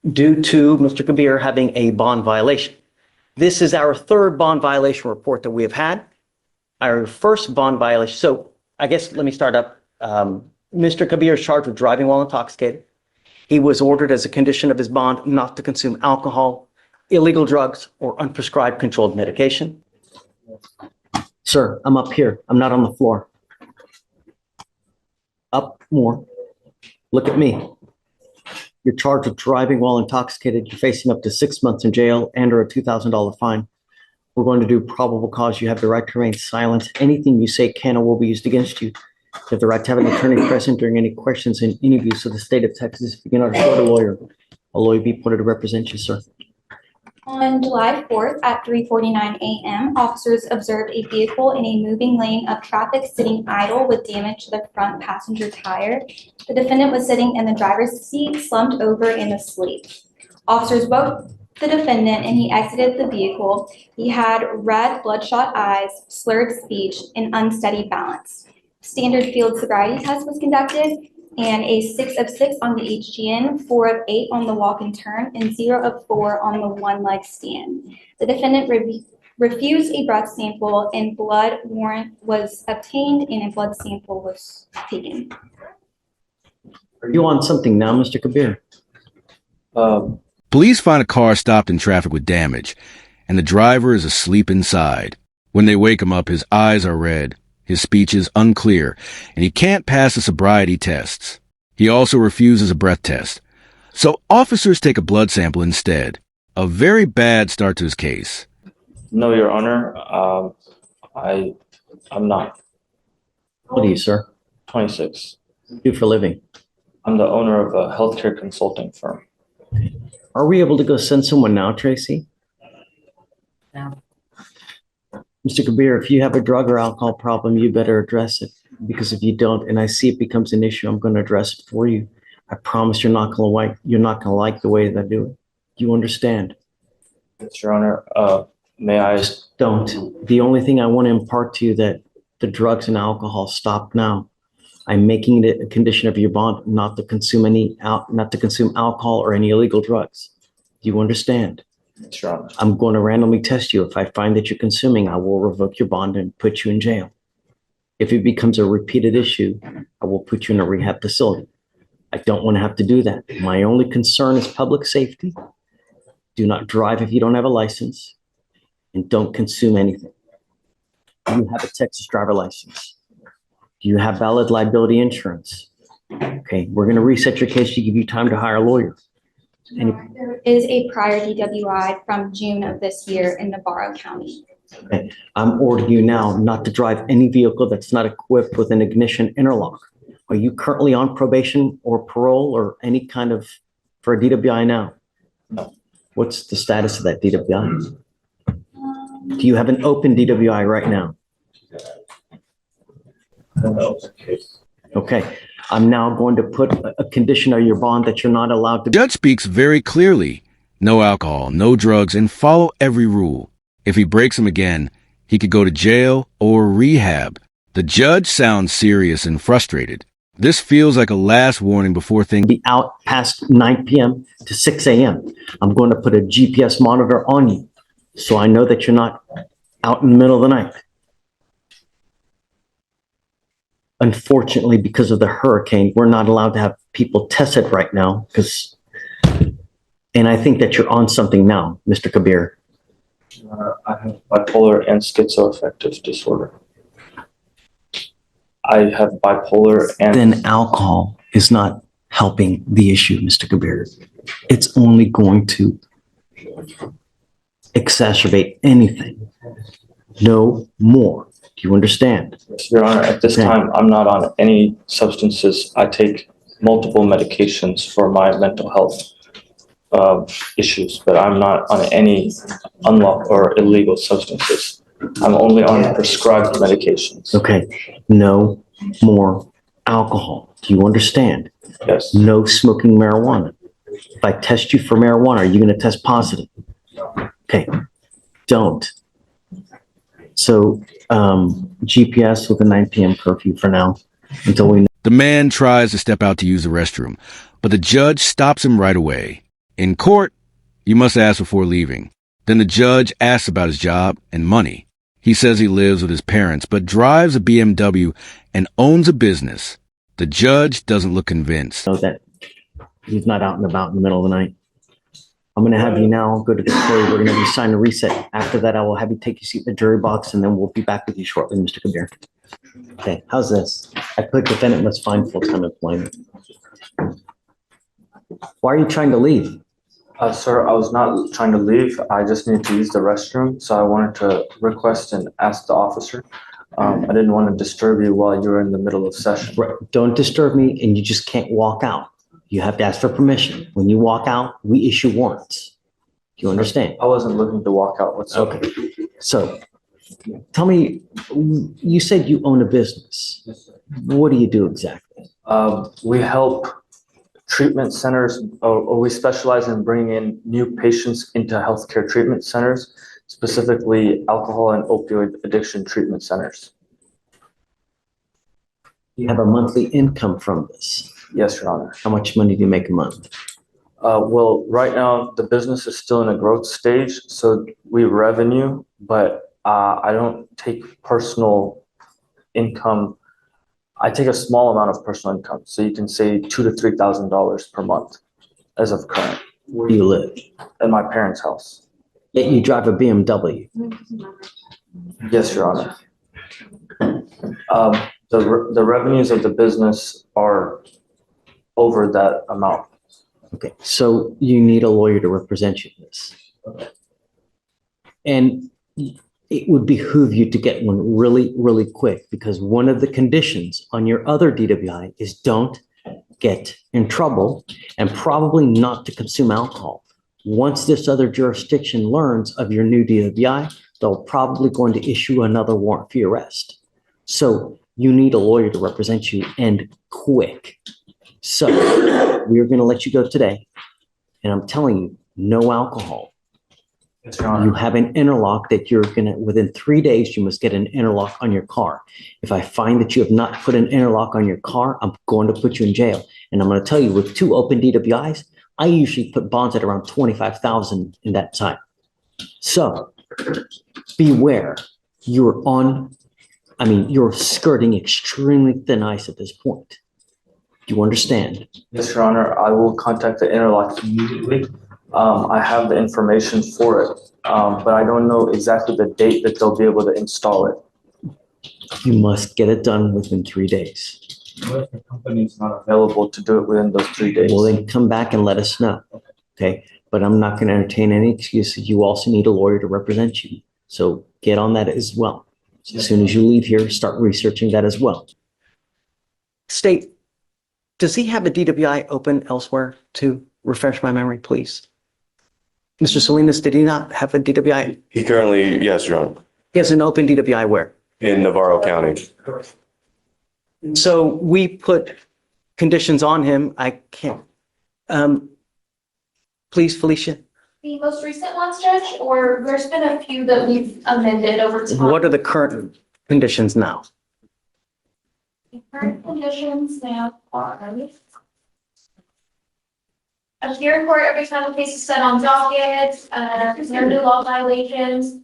due to Mr. Kabir having a bond violation. This is our third bond violation report that we have had. Our first bond violation. So I guess let me start up. Mr. Kabir is charged with driving while intoxicated. He was ordered as a condition of his bond not to consume alcohol, illegal drugs, or unprescribed controlled medication. Sir, I'm up here. I'm not on the floor. Up more. Look at me. You're charged with driving while intoxicated. You're facing up to 6 months in jail and or a $2,000 fine. We're going to do probable cause. You have the right to remain silent. Anything you say can or will be used against you. You have the right to have an attorney present during any questions and interviews of the state of Texas. If you cannot afford a lawyer be appointed to represent you, sir. On July 4th at 3:49 a.m., officers observed a vehicle in a moving lane of traffic sitting idle with damage to the front passenger tire. The defendant was sitting in the driver's seat, slumped over and asleep. Officers woke the defendant and he exited the vehicle. He had red, bloodshot eyes, slurred speech, and unsteady balance. Standard field sobriety test was conducted, and a 6 of 6 on the HGN, 4 of 8 on the walk and turn, and 0 of 4 on the one-leg stand. The defendant refused a breath sample, and blood warrant was obtained, and a blood sample was taken. Are you on something now, Mr. Kabir? Police find a car stopped in traffic with damage, and the driver is asleep inside. When they wake him up, his eyes are red. His speech is unclear, and he can't pass the sobriety tests. He also refuses a breath test. So officers take a blood sample instead. A very bad start to his case. No, Your Honor. I'm not. How old are you, sir? 26. What do you do for a living? I'm the owner of a healthcare consulting firm. Are we able to go send someone now, Tracy? No. Mr. Kabir, if you have a drug or alcohol problem, you better address it. Because if you don't, and I see it becomes an issue, I'm going to address it for you. I promise you're not going to like the way that I do it. Do you understand? Yes, Your Honor. May I? Just don't. The only thing I want to impart to you that the drugs and alcohol stop now. I'm making it a condition of your bond not to consume alcohol or any illegal drugs. Do you understand? Yes, Your Honor. I'm going to randomly test you. If I find that you're consuming, I will revoke your bond and put you in jail. If it becomes a repeated issue, I will put you in a rehab facility. I don't want to have to do that. My only concern is public safety. Do not drive if you don't have a license, and don't consume anything. Do you have a Texas driver license? Do you have valid liability insurance? Okay, we're going to reset your case to give you time to hire a lawyer. There is a prior DWI from June of this year in Navarro County. Okay. I'm ordering you now not to drive any vehicle that's not equipped with an ignition interlock. Are you currently on probation or parole or any kind of for a DWI now? No. What's the status of that DWI? Do you have an open DWI right now? No. Okay. I'm now going to put a condition on your bond that you're not allowed to. The judge speaks very clearly. No alcohol, no drugs, and follow every rule. If he breaks them again, he could go to jail or rehab. The judge sounds serious and frustrated. This feels like a last warning before things Be out past 9 p.m. to 6 a.m. I'm going to put a GPS monitor on you so I know that you're not out in the middle of the night. Unfortunately, because of the hurricane, we're not allowed to have people tested right now and I think that you're on something now, Mr. Kabir. I have bipolar and schizoaffective disorder. I have bipolar and... Then alcohol is not helping the issue, Mr. Kabir. It's only going to exacerbate anything. No more. Do you understand? Yes, Your Honor, at this time, I'm not on any substances. I take multiple medications for my mental health issues, but I'm not on any unlawful or illegal substances. I'm only on prescribed medications. Okay. No more alcohol. Do you understand? Yes. No smoking marijuana. If I test you for marijuana, are you going to test positive? Okay. Don't. So GPS with a 9 p.m. curfew for now until we know. The man tries to step out to use the restroom, but the judge stops him right away. In court, you must ask before leaving. Then the judge asks about his job and money. He says he lives with his parents, but drives a BMW and owns a business. The judge doesn't look convinced. Know that he's not out and about in the middle of the night. I'm going to have you now go to the jury. We're going to have you sign a reset. After that, I will have you take your seat in the jury box, and then we'll be back with you shortly, Mr. Kabir. Okay, how's this? I put defendant must find full-time employment. Why are you trying to leave? Sir, I was not trying to leave. I just need to use the restroom, so I wanted to request and ask the officer. I didn't want to disturb you while you were in the middle of session. Right, don't disturb me, and you just can't walk out. You have to ask for permission. When you walk out, we issue warrants. Do you understand? I wasn't looking to walk out whatsoever. Okay, so tell me, you said you own a business. What do you do exactly? We help treatment centers, or we specialize in bringing in new patients into healthcare treatment centers, specifically alcohol and opioid addiction treatment centers. You have a monthly income from this. Yes, Your Honor. How much money do you make a month? Well, right now, the business is still in a growth stage, so we revenue, but I don't take personal income. I take a small amount of personal income, so you can say $2,000 to $3,000 per month as of current. Where do you live? At my parents' house. Yet you drive a BMW. Yes, Your Honor. The revenues of the business are over that amount. Okay, so you need a lawyer to represent you in this. And it would behoove you to get one really, really quick, because one of the conditions on your other DWI is don't get in trouble and probably not to consume alcohol. Once this other jurisdiction learns of your new DWI, they're probably going to issue another warrant for your arrest. So you need a lawyer to represent you, and quick. So we're going to let you go today. And I'm telling you, no alcohol. Yes, Your Honor. You have an interlock that you're going to, within 3 days, you must get an interlock on your car. If I find that you have not put an interlock on your car, I'm going to put you in jail. And I'm going to tell you, with 2 open DWIs, I usually put bonds at around $25,000 in that time. So beware. You're skirting extremely thin ice at this point. Do you understand? Yes, Your Honor. I will contact the interlock immediately. I have the information for it, but I don't know exactly the date that they'll be able to install it. You must get it done within 3 days. What if the company is not available to do it within those 3 days? Well, then come back and let us know. Okay. But I'm not going to entertain any excuses. You also need a lawyer to represent you. So get on that as well. As soon as you leave here, start researching that as well. State, does he have a DWI open elsewhere to refresh my memory, please? Mr. Salinas, did he not have a DWI? He currently, yes, Your Honor, He has an open DWI where? in Navarro County. So we put conditions on him. I can't. Please, Felicia, The most recent ones, Judge, or there's been a few that we've amended over time. what are the current conditions now? The current conditions now are appear in court every time the case is set on docket, no new law violations,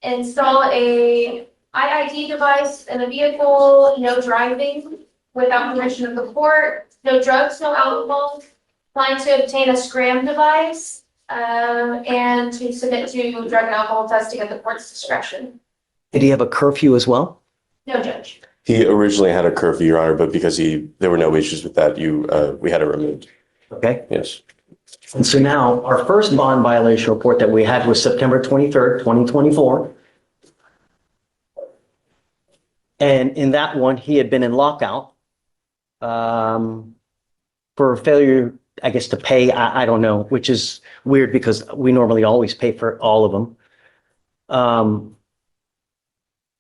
install a IID device in the vehicle, no driving without permission of the court, no drugs, no alcohol, plan to obtain a scram device, and to submit to drug and alcohol testing at the court's discretion. Did he have a curfew as well? No, Judge. He originally had a curfew, Your Honor, but because there were no issues with that, we had it removed. Okay. Yes. And so now our first bond violation report that we had was September 23rd, 2024. And in that one, he had been in lockout for failure, I guess, to pay. I don't know, which is weird because we normally always pay for all of them.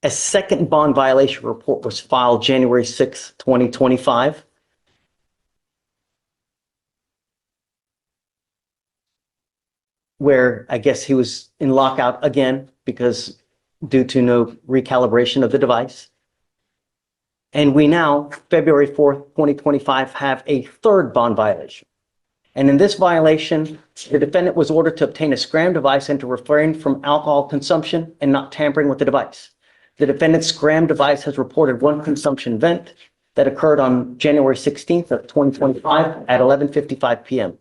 A second bond violation report was filed January 6th, 2025. Where I guess he was in lockout again because due to no recalibration of the device. And we now, February 4th, 2025, have a third bond violation. And in this violation, the defendant was ordered to obtain a scram device and to refrain from alcohol consumption and not tampering with the device. The defendant's scram device has reported one consumption event that occurred on January 16th of 2025 at 11:55 p.m.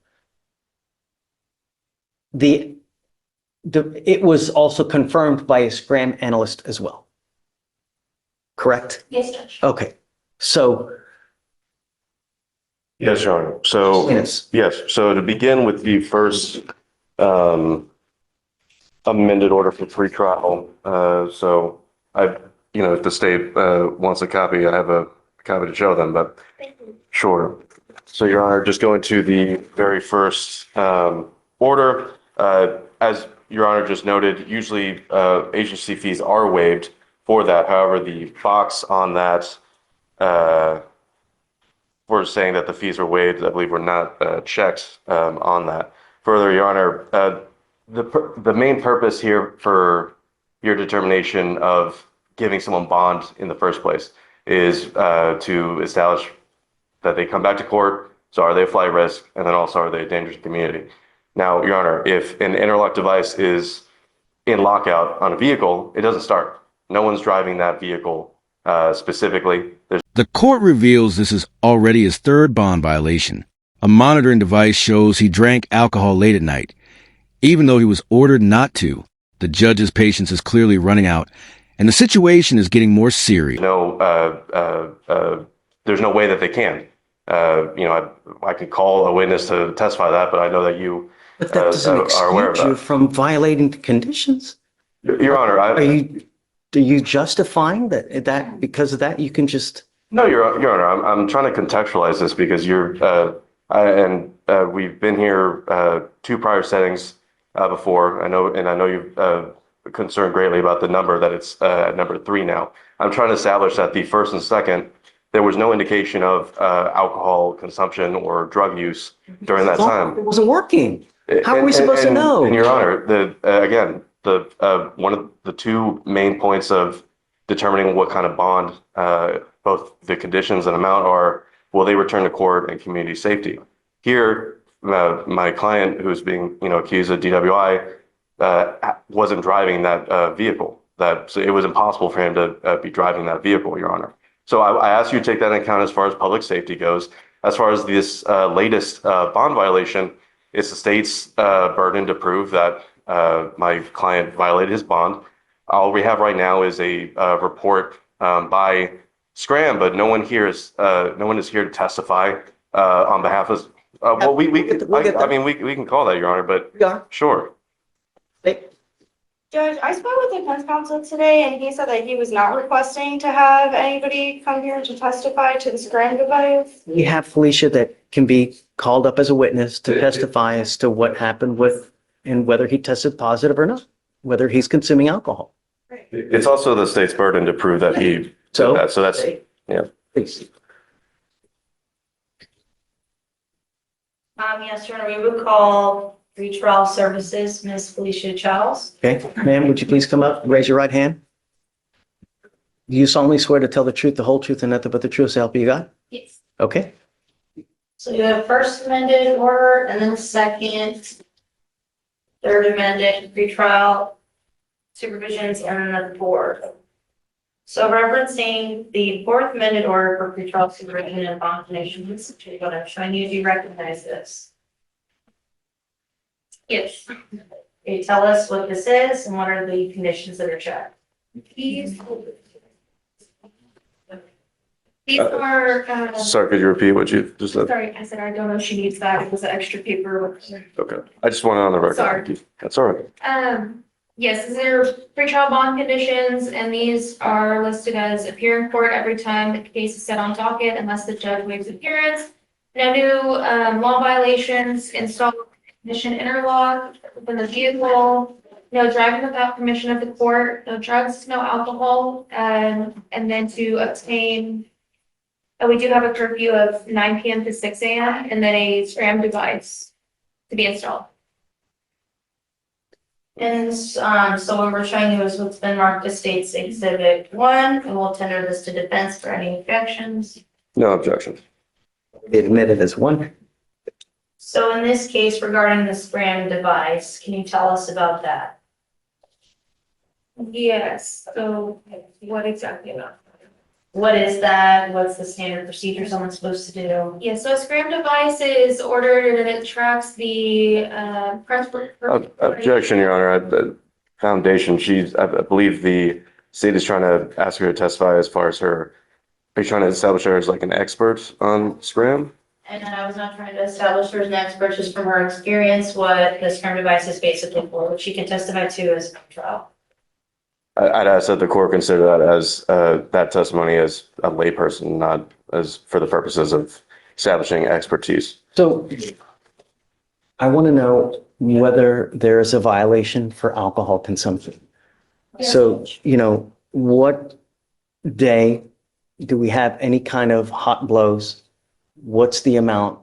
It was also confirmed by a scram analyst as well. Correct? Yes, Judge. Okay. So, Yes, Your Honor. So, yes. yes, so to begin with the first amended order for pretrial, so if the state wants a copy, I have a copy to show them, but sure. So, Your Honor, just going to the very first order, as Your Honor just noted, usually agency fees are waived for that. However, the box on that for saying that the fees are waived, I believe were not checked on that. Further, Your Honor, the main purpose here for your determination of giving someone bond in the first place is to establish that they come back to court. So are they a flight risk? And then also, are they a danger to the community? Now, Your Honor, if an interlock device is in lockout on a vehicle, it doesn't start. No one's driving that vehicle specifically. The court reveals this is already his third bond violation. A monitoring device shows he drank alcohol late at night, even though he was ordered not to. The judge's patience is clearly running out, and the situation is getting more serious. There's no way that they can. I could call a witness to testify that, but I know that you But that doesn't are aware of excuse you that. from violating the conditions. Your Honor, Are you justifying that because of that you can just? No, Your Honor, I'm trying to contextualize this because we've been here two prior settings before. I know you've concerned greatly about the number that it's at number 3 now. I'm trying to establish that the first and second, there was no indication of alcohol consumption or drug use during that time. It wasn't working. How are we supposed to know? And Your Honor, one of the two main points of determining what kind of bond, both the conditions and amount are, will they return to court and community safety? Here, my client who's being accused of DWI wasn't driving that vehicle. So it was impossible for him to be driving that vehicle, Your Honor. So I ask you to take that into account as far as public safety goes. As far as this latest bond violation, it's the state's burden to prove that my client violated his bond. All we have right now is a report by Scram, but no one is here to testify on behalf of. We can call that, Your Honor, but Yeah. sure. Judge, I spoke with the defense counsel today and he said that he was not requesting to have anybody come here to testify to the scram device. We have Felicia that can be called up as a witness to testify as to what happened with and whether he tested positive or not, whether he's consuming alcohol. It's also the state's burden to prove that he did So that. So that's, yeah. Please. Yes, Your Honor, we would call retrial services, Ms. Felicia Charles. Okay, ma'am, would you please come up, raise your right hand? Do you solemnly swear to tell the truth, the whole truth, and nothing but the truth, so help you God? Yes. Okay, So you have first amended order and then second, third amended retrial supervisions and then the fourth. So referencing the fourth amended order for pretrial supervision and bond conditions, what I'm showing you, do you recognize this? Yes. Can you tell us what this is and what are the conditions that are checked? These are, Sorry, could you repeat what you just said? sorry, I said I don't know if she needs that. It was an extra paper. Okay. I just want it on the record. Sorry. That's all right. Yes, these are pretrial bond conditions, and these are listed as appear in court every time the case is set on docket unless the judge waives appearance. No new law violations, install ignition interlock within the vehicle, no driving without permission of the court, no drugs, no alcohol, and then to obtain, we do have a curfew of 9 p.m. to 6 a.m. and then a scram device to be installed. And so what we're showing you is what's been marked as State's Exhibit 1, and we'll tender this to defense for any objections. No objections. be admitted as one. So in this case regarding the Scram device, can you tell us about that? Yes, so what exactly about? What is that? What's the standard procedure someone's supposed to do? Yeah, so a Scram device is ordered and it tracks the press. Objection, Your Honor. The foundation, I believe the state is trying to ask her to testify as far as are you trying to establish her as like an expert on Scram? And I was not trying to establish her as an expert, just from her experience, what the Scram device is basically for, which she can testify to as a trial. I'd ask that the court consider that as that testimony as a layperson, not as for the purposes of establishing expertise. So I want to know whether there is a violation for alcohol consumption. So, what day do we have any kind of hot blows? What's the amount?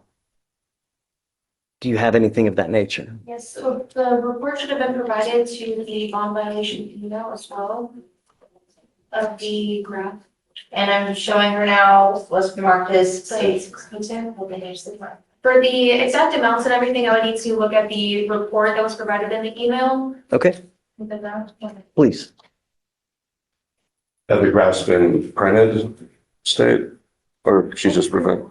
Do you have anything of that nature? Yes, so the report should have been provided to the bond violation email as well of the graph. And I'm showing her now what's marked as states. For the exact amounts and everything, I would need to look at the report that was provided in the email. Okay, please. Have the graphs been printed, state, or she's just referring?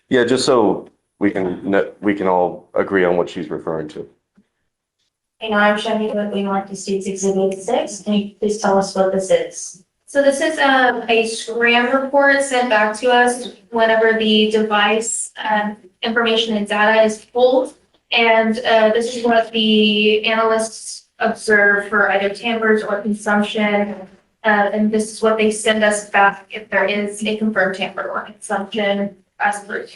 Yeah, just so we can all agree on what she's referring to. And I'm showing you what we marked as states exhibit 6. Can you please tell us what this is? So this is a Scram report sent back to us whenever the device information and data is pulled. And this is what the analysts observe for either tampers or consumption. And this is what they send us back if there is a confirmed tamper or consumption as per.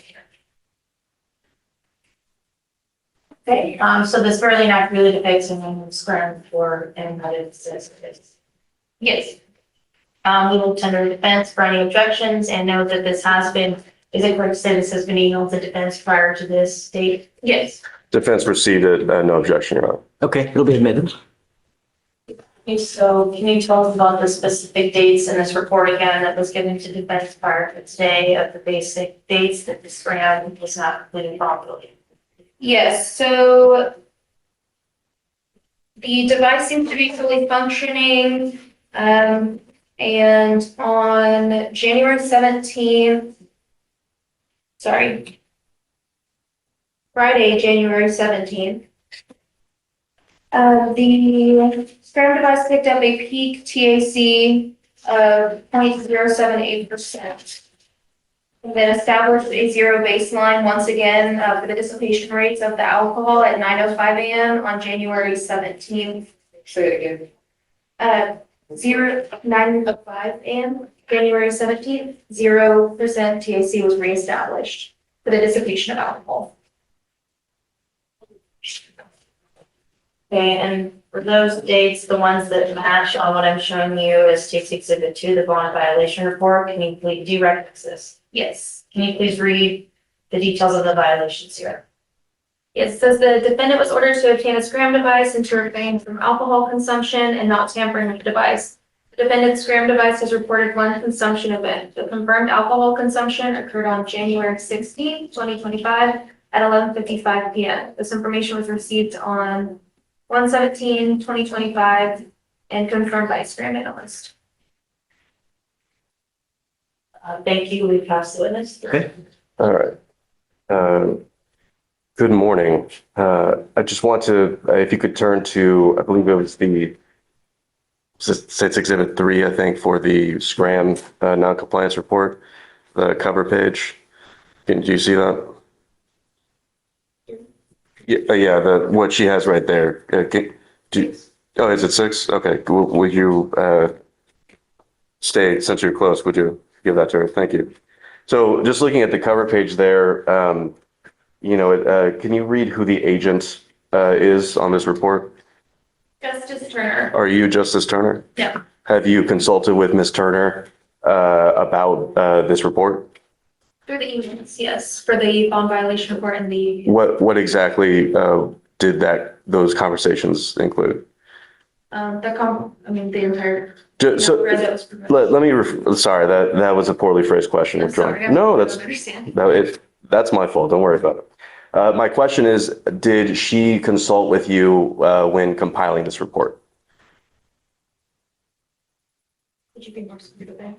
Okay, so this really not really depicts a Scram report and what it says it is. Yes. We will tender defense for any objections and note that this has been, is it correct to say this has been emailed to defense prior to this date? Yes. Defense received it, no objection, Your Honor. Okay, it'll be admitted. Okay, so can you tell us about the specific dates in this report again that was given to defense prior to today of the basic dates that the Scram was not completed properly? Yes, so the device seems to be fully functioning. And on January 17th, Friday, January 17th, the Scram device picked up a peak TAC of 0.078%. And then established a zero baseline once again for the dissipation rates of the alcohol at 9:05 a.m. on January 17th. Say it again. 9:05 a.m. January 17th, 0% TAC was reestablished for the dissipation of alcohol. Okay, and for those dates, the ones that match on what I'm showing you as State's Exhibit 2, the bond violation report, can you please, do you recognize this? Yes. Can you please read the details of the violations here? Yes, it says the defendant was ordered to obtain a Scram device and to refrain from alcohol consumption and not tampering with the device. The defendant's Scram device has reported one consumption event. The confirmed alcohol consumption occurred on January 16, 2025 at 11:55 p.m. This information was received on 1/17/2025 and confirmed by a Scram analyst. Thank you. We pass the witness. Okay. All right. Good morning. I just want to, if you could turn to, I believe it was the State's Exhibit 3, I think, for the Scram non-compliance report, the cover page. Do you see that? Yeah, what she has right there. Oh, is it 6? Okay. Would you stay, since you're close, would you give that to her? Thank you. So just looking at the cover page there, can you read who the agent is on this report? Justice Turner. Are you Justice Turner? Yeah. Have you consulted with Ms. Turner about this report? Through the emails, yes, for the bond violation report and the. What exactly did those conversations include? The entire. So let me. Sorry, that was a poorly phrased question. I'm sorry. No, I don't understand. that's my fault. Don't worry about it. My question is, did she consult with you when compiling this report? Would you be more specific?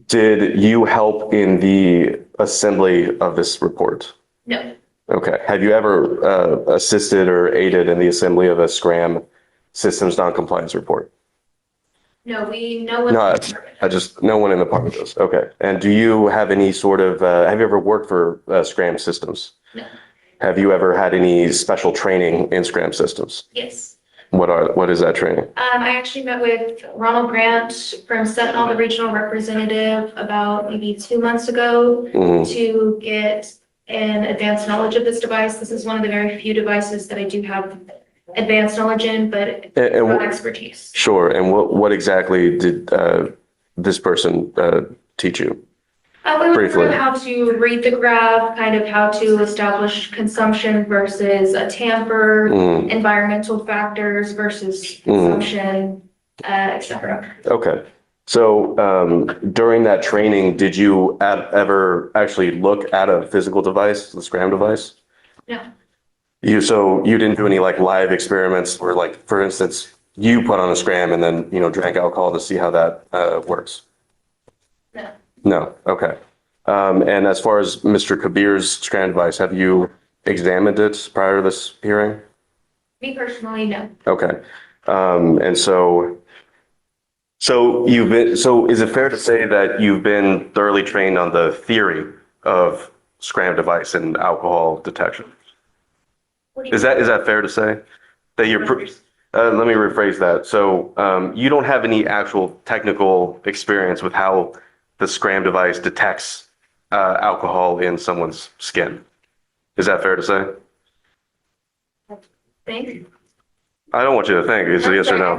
Did you help in the assembly of this report? No, Okay. Have you ever assisted or aided in the assembly of a SCRAM systems noncompliance report? no, no one. No, no one in the department does. Okay. And do you have any sort of, have you ever worked for SCRAM systems? No. Have you ever had any special training in SCRAM systems? Yes. What is that training? I actually met with Ronald Grant from Sentinel, the regional representative, about maybe 2 months ago Mhm. to get an advanced knowledge of this device. This is one of the very few devices that I do have advanced knowledge in, but And not expertise. Sure. And what exactly did this person teach you? We went Briefly. through how to read the graph, kind of how to establish consumption versus a tamper, Mhm. environmental factors versus consumption, et cetera. Okay. So during that training, did you ever actually look at a physical device, the SCRAM device? No. So you didn't do any like live experiments where, like, for instance, you put on a SCRAM and then, drank alcohol to see how that works? No. No. Okay. And as far as Mr. Kabir's SCRAM device, have you examined it prior to this hearing? Me personally, no. Okay. And so is it fair to say that you've been thoroughly trained on the theory of SCRAM device and alcohol detection? What do you Is that fair to say? That let me rephrase that. So you don't have any actual technical experience with how the SCRAM device detects alcohol in someone's skin. Is that fair to say? think? I don't want you to think. It's a yes or no.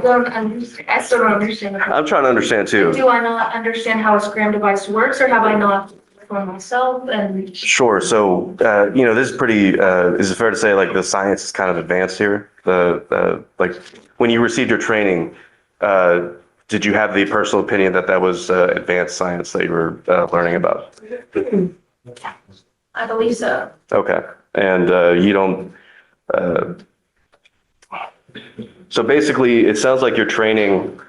I still don't understand. I'm trying to understand too. Do I not understand how a SCRAM device works, or have I not for myself? And Sure. So, this is pretty, is it fair to say like the science is kind of advanced here? Like when you received your training, did you have the personal opinion that that was advanced science that you were learning about? I believe so. Okay. And you don't, so basically it sounds like your training,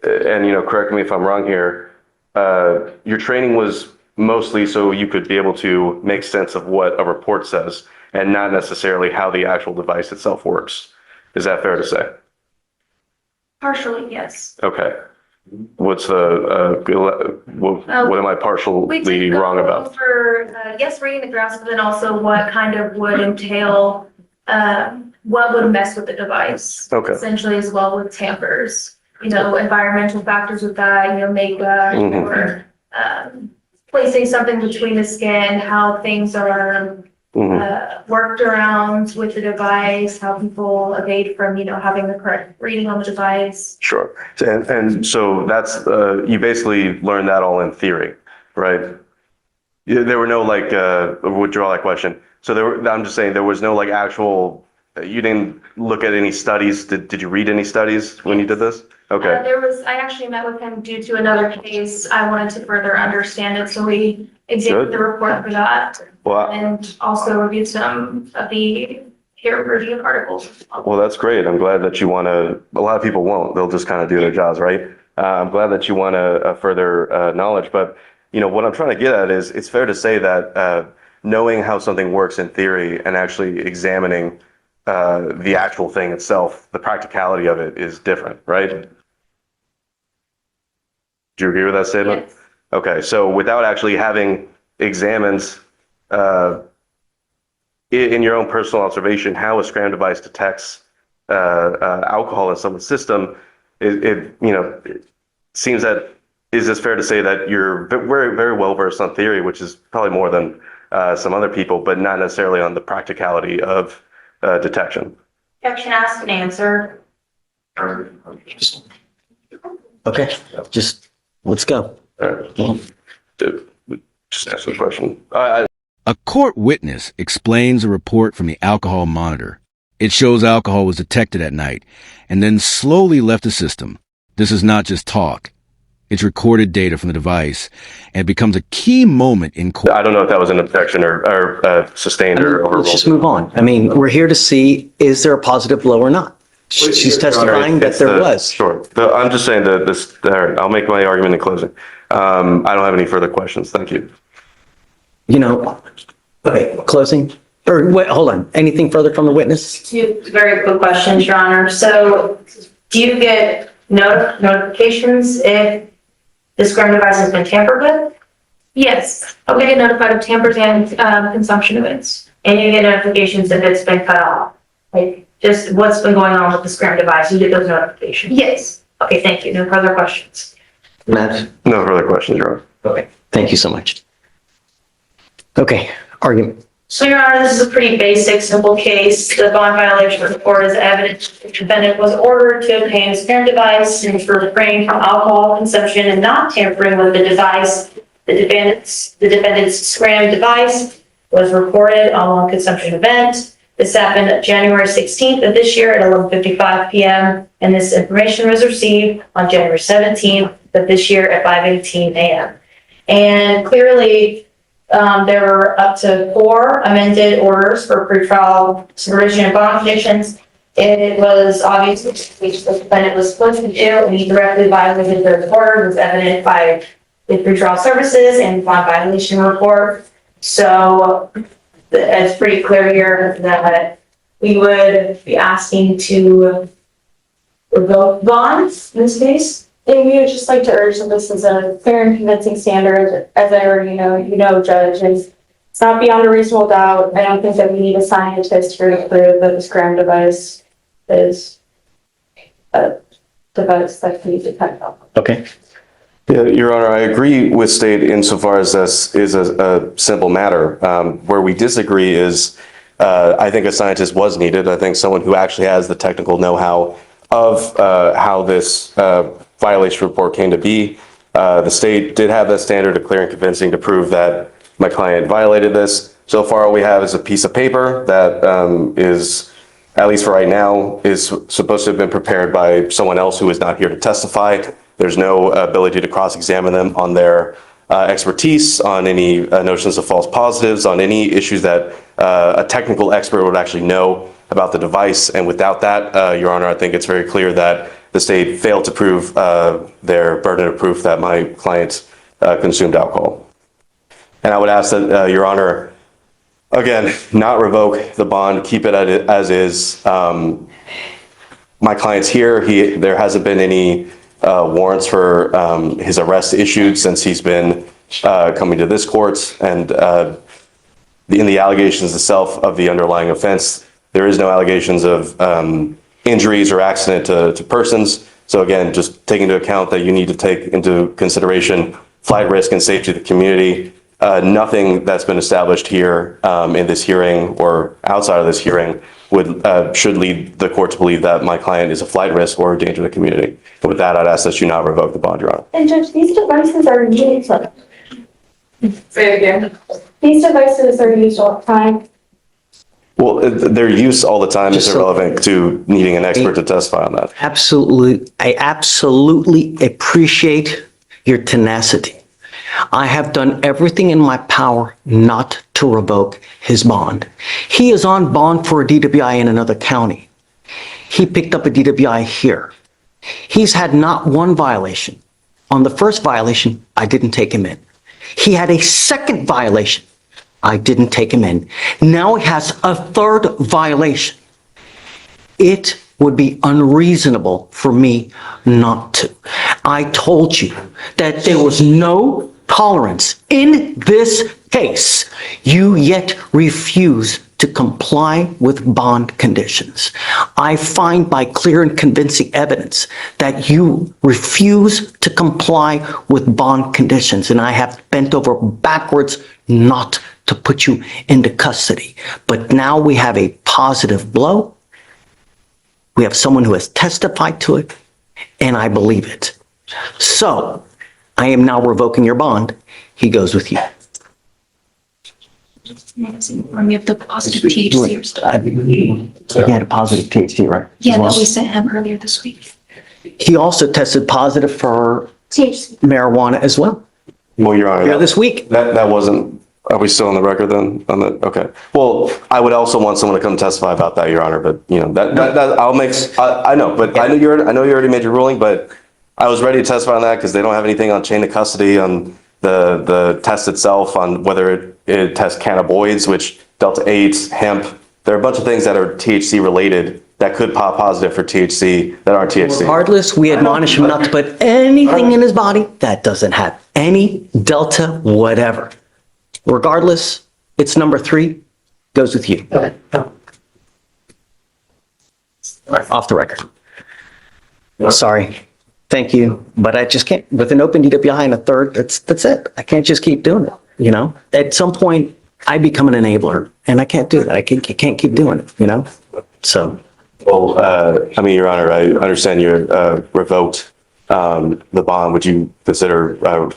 and correct me if I'm wrong here, your training was mostly so you could be able to make sense of what a report says and not necessarily how the actual device itself works. Is that fair to say? Partially, yes. Okay. What's what am I We partially did go wrong about? over, yes, reading the graphs, but then also what kind of would entail, what would mess with the device. Okay. Essentially, as well with tampers, environmental factors with that, makeup Mhm. or placing something between the skin, how things are worked around with the device, how people evade from, having the correct reading on the device. Sure. And so that's, you basically learned that all in theory, right? There were no withdraw that question. So I'm just saying there was no actual, you didn't look at any studies. Did you read any studies when you did this? Okay. I actually met with him due to another case. I wanted to further understand it, so we examined the report for that. Well, And also reviewed some of the peer-reviewed articles. Well, that's great. I'm glad that you want to, a lot of people won't. They'll just kind of do their jobs, right? I'm glad that you want a further knowledge. But, what I'm trying to get at is it's fair to say that knowing how something works in theory and actually examining the actual thing itself, the practicality of it is different, right? Do you agree with that statement? Yes. Okay, so without actually having examined in your own personal observation how a SCRAM device detects alcohol in someone's system, it seems that, is this fair to say that you're very, very well versed on theory, which is probably more than some other people, but not necessarily on the practicality of detection? Question asked and answered. Okay, just, let's go. Just answer the question. A court witness explains a report from the alcohol monitor. It shows alcohol was detected at night and then slowly left the system. This is not just talk. It's recorded data from the device, and it becomes a key moment in court. I don't know if that was an objection or sustained or. Let's just move on. I mean, we're here to see, is there a positive blow or not? She's testifying that there was. Sure. I'm just saying that this, I'll make my argument in closing. I don't have any further questions. Thank you. You know, okay, closing, or wait, hold on. Anything further from the witness? Two very quick questions, Your Honor. So do you get notifications if the scrum device has been tampered with? Yes, we get notified of tampers and consumption events. And you get notifications if it's been cut off? Like, just what's been going on with the scrum device? You get those notifications? Yes. Okay, thank you. No further questions. Matt? No further questions, Your Honor. Okay, thank you so much. Okay, argument. So, Your Honor, this is a pretty basic, simple case. The bond violation report is evidence the defendant was ordered to obtain a scrum device and for refraining from alcohol consumption and not tampering with the device. The defendant's scrum device was reported on one consumption event. This happened January 16th of this year at 11:55 p.m. and this information was received on January 17th of this year at 5:18 a.m. And clearly, there were up to 4 amended orders for pretrial supervision and bond conditions. It was obvious which the defendant was supposed to do, and he directly violated the order, was evident by the pretrial services and bond violation report. So it's pretty clear here that we would be asking to revoke bonds in this case. And we would just like to urge that this is a fair and convincing standard, as I already know, Judge, and it's not beyond a reasonable doubt. I don't think that we need a scientist here to prove that the scram device is a device that can be detectable. Okay. Yeah, Your Honor, I agree with State insofar as this is a simple matter. Where we disagree is, I think a scientist was needed. I think someone who actually has the technical know-how of how this violation report came to be. The state did have that standard of clear and convincing to prove that my client violated this. So far, all we have is a piece of paper that is, at least for right now, is supposed to have been prepared by someone else who is not here to testify. There's no ability to cross-examine them on their expertise, on any notions of false positives, on any issues that a technical expert would actually know about the device. And without that, Your Honor, I think it's very clear that the state failed to prove their burden of proof that my client consumed alcohol. And I would ask that, Your Honor, again, not revoke the bond, keep it as is. My client's here. There hasn't been any warrants for his arrest issued since he's been coming to this court. And in the allegations itself of the underlying offense, there is no allegations of injuries or accident to persons. So again, just take into account that you need to take into consideration flight risk and safety of the community. Nothing that's been established here in this hearing or outside of this hearing should lead the court to believe that my client is a flight risk or a danger to the community. And with that, I'd ask that you not revoke the bond, Your Honor. And Judge, these devices are used. Say it again. These devices are used all the time. Well, their use all the time is irrelevant to needing an expert to testify on that. Absolutely. I absolutely appreciate your tenacity. I have done everything in my power not to revoke his bond. He is on bond for a DWI in another county. He picked up a DWI here. He's had not one violation. On the first violation, I didn't take him in. He had a second violation. I didn't take him in. Now he has a third violation. It would be unreasonable for me not to. I told you that there was no tolerance in this case. You yet refuse to comply with bond conditions. I find by clear and convincing evidence that you refuse to comply with bond conditions, and I have bent over backwards not to put you into custody. But now we have a positive blow. We have someone who has testified to it, and I believe it. So I am now revoking your bond. He goes with you. When we have the positive THC or stuff. He had a positive THC, right? Yeah, that we sent him earlier this week. He also tested positive for THC. marijuana as well. Well, Your Honor, Here this week. that wasn't, are we still on the record then? On the, okay. Well, I would also want someone to come testify about that, Your Honor, but you know, that I'll make, I know, but I know you already made your ruling, but I was ready to testify on that because they don't have anything on chain of custody on the test itself, on whether it tests cannabinoids, which Delta-8, hemp. There are a bunch of things that are THC related that could pop positive for THC that aren't THC. Regardless, we admonish him not to put anything in his body that doesn't have any delta whatever. Regardless, it's number 3, goes with you. Off the record. Sorry. Thank you, but I just can't, with an open DWI and a third, that's it. I can't just keep doing it, you know? At some point, I become an enabler, and I can't do that. I can't keep doing it, you know? So. Well, I mean, Your Honor, I understand you revoked the bond. Would you consider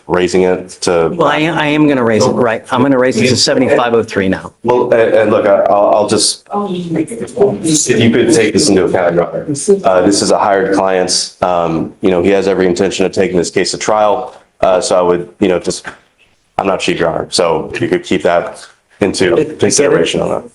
raising it to? Well, I am going to raise it, right? I'm going to raise it to 7503 now. Well, and look, I'll just, if you could take this into account, Your Honor. This is a hired client. You know, he has every intention of taking this case to trial. So I would, you know, just, I'm not cheap, Your Honor. So if you could keep that into consideration on that.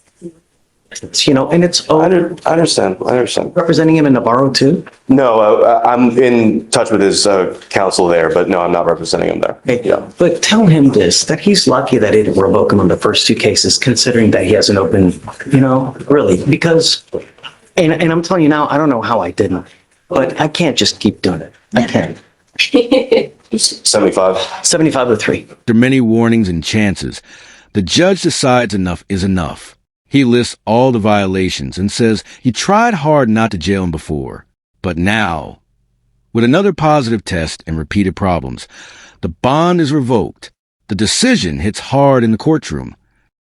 It's, you know, and it's I understand. representing him in Navarro too. No, I'm in touch with his counsel there, but no, I'm not representing him there. Okay. Yeah. But tell him this, that he's lucky that they didn't revoke him on the first 2 cases, considering that he has an open, you know, really, because, and I'm telling you now, I don't know how I didn't, but I can't just keep doing it. I can't. 75. 7503. After many warnings and chances, the judge decides enough is enough. He lists all the violations and says he tried hard not to jail him before. But now, with another positive test and repeated problems, the bond is revoked. The decision hits hard in the courtroom.